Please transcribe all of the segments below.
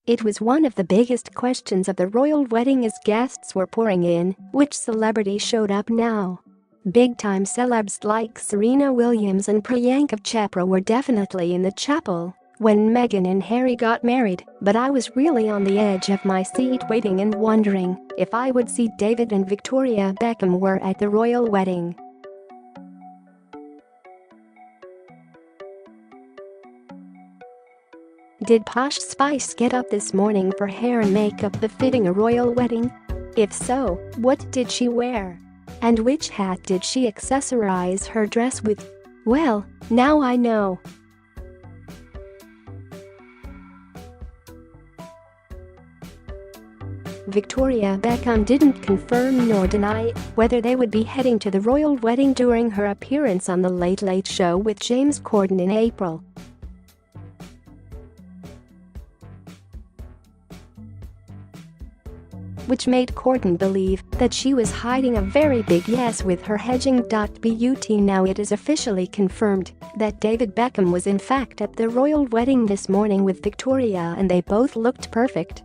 It was one of the biggest questions of the royal wedding as guests were pouring in. Which celebrity showed up now? Big-time celebs like Serena Williams and Priyanka Chopra were definitely in the chapel when Meghan and Harry got married, but I was really on the edge of my seat waiting and wondering if I would see David and Victoria Beckham were at the royal wedding. Did Posh Spice get up this morning for hair and makeup befitting a royal wedding? If so, what did she wear? And which hat did she accessorize her dress with? Well, now I know. Victoria Beckham didn't confirm nor deny whether they would be heading to the royal wedding during her appearance on The Late Late Show with James Corden in April. Which made Corden believe that she was hiding a very big yes with her hedging. But now it is officially confirmed that David Beckham was in fact at the royal wedding this morning with Victoria and they both looked perfect.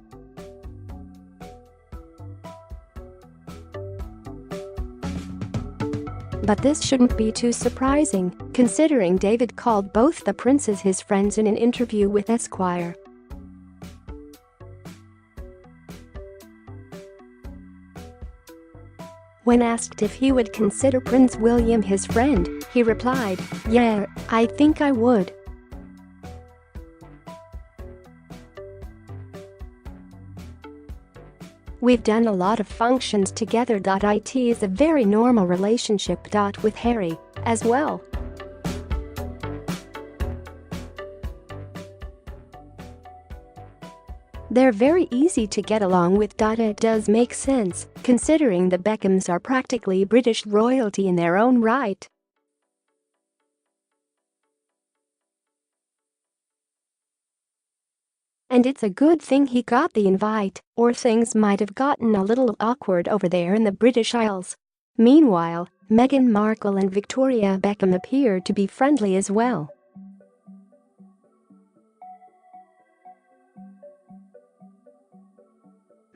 But this shouldn't be too surprising, considering David called both the princes his friends in an interview with Esquire. When asked if he would consider Prince William his friend, he replied, "Yeah, I think I would." "We've done a lot of functions together. It is a very normal relationship. With Harry as well. They're very easy to get along with. It does make sense, considering the Beckhams are practically British royalty in their own right. And it's a good thing he got the invite, or things might have gotten a little awkward over there in the British Isles." Meanwhile, Meghan Markle and Victoria Beckham appear to be friendly as well.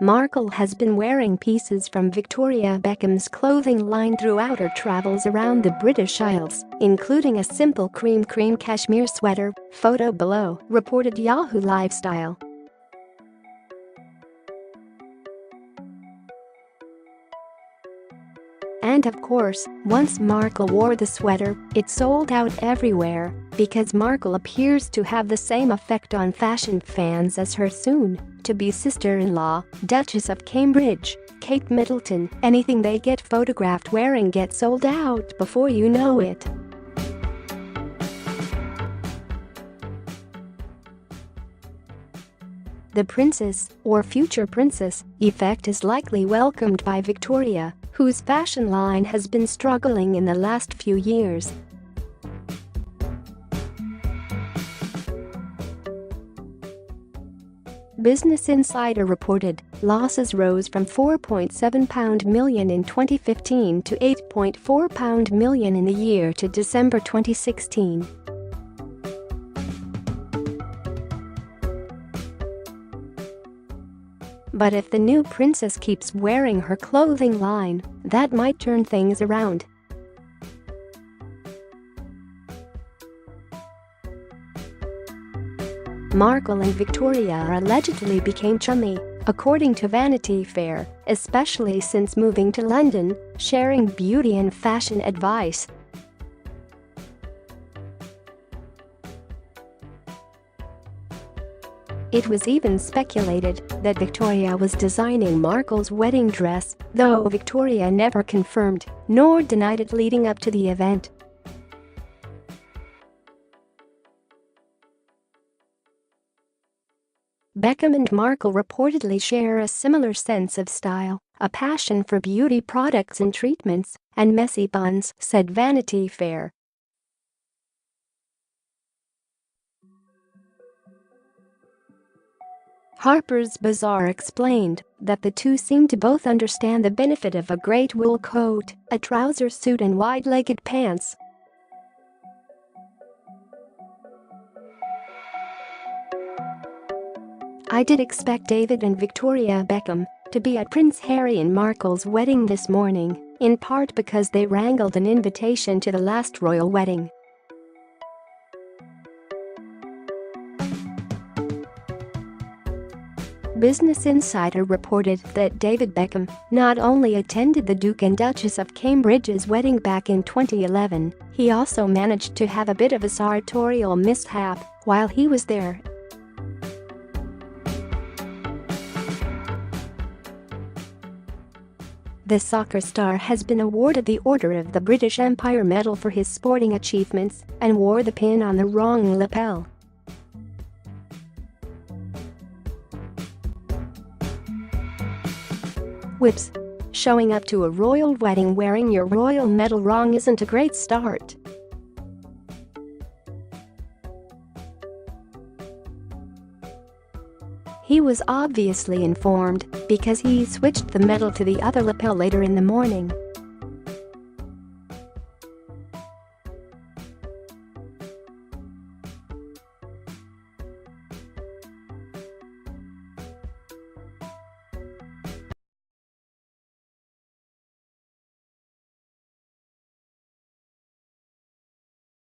Markle has been wearing pieces from Victoria Beckham's clothing line throughout her travels around the British Isles, including a simple cream cashmere sweater. Photo below, reported Yahoo Lifestyle. And of course, once Markle wore the sweater, it sold out everywhere, because Markle appears to have the same effect on fashion fans as her soon-to-be sister-in-law, Duchess of Cambridge, Kate Middleton. Anything they get photographed wearing gets sold out before you know it. The princess, or future princess, effect is likely welcomed by Victoria, whose fashion line has been struggling in the last few years. Business Insider reported losses rose from £4.7 million in 2015 to £8.4 million in the year to December 2016. But if the new princess keeps wearing her clothing line, that might turn things around. Markle and Victoria allegedly became chummy, according to Vanity Fair, especially since moving to London, sharing beauty and fashion advice. It was even speculated that Victoria was designing Markle's wedding dress, though Victoria never confirmed nor denied it leading up to the event. Beckham and Markle reportedly share a similar sense of style, a passion for beauty products and treatments, and messy buns, said Vanity Fair. Harper's Bazaar explained that the two seem to both understand the benefit of a great wool coat, a trouser suit and wide-legged pants. I did expect David and Victoria Beckham to be at Prince Harry and Markle's wedding this morning, in part because they wrangled an invitation to the last royal wedding. Business Insider reported that David Beckham not only attended the Duke and Duchess of Cambridge's wedding back in 2011, he also managed to have a bit of a sartorial mishap while he was there. The soccer star has been awarded the Order of the British Empire Medal for his sporting achievements and wore the pin on the wrong lapel. Whips. Showing up to a royal wedding wearing your royal medal wrong isn't a great start. He was obviously informed because he switched the medal to the other lapel later in the morning.